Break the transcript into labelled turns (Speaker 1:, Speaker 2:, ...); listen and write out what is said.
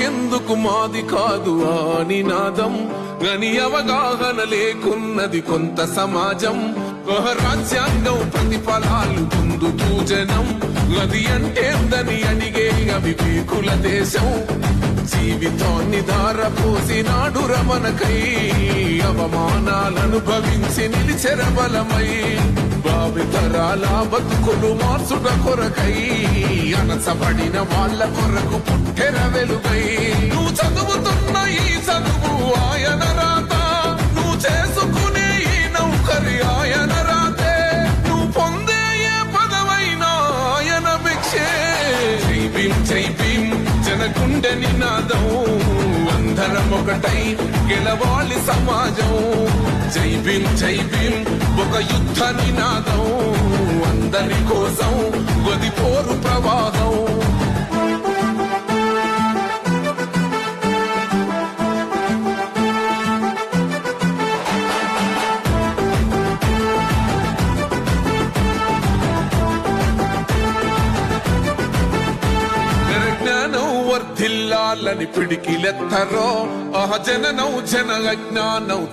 Speaker 1: మాకెందుకు మాది కాదు ఆ నినాదం గని అవగాహన లేకున్నది కొంత సమాజం రాజ్యాంగం ప్రతిఫలాలు పొందుతూ జనం అది అంటేందని అడిగే అవివేకుల దేశం జీవితాన్ని ధారపోసినాడు రమణకై అవమానాలను భవించి నిలిచెర బలమై భావితరాల బతుకులు మార్చుట కొరకై అనసబడిన వాళ్ళ కొరకు పుట్టెర వెలుగై నువ్వు చదువుతున్న ఈ చదువు ఆయన రాత నువ్వు చేసుకునే ఈ నౌకరి ఆయన రాతే నువ్వు పొందే ఏ పదవైనా ఆయన భిక్షే జై భీమ్ జై భీమ్ జనగుండె నినాదం అందరం ఒకటై గెలవాలి సమాజం జై భీమ్ ఒక యుద్ధ నినాదం అందరి కోసం గది పోరు ప్రవాహం వర్ధిల్లాలని పిడికిలెత్తరో జననం జన అజ్ఞానం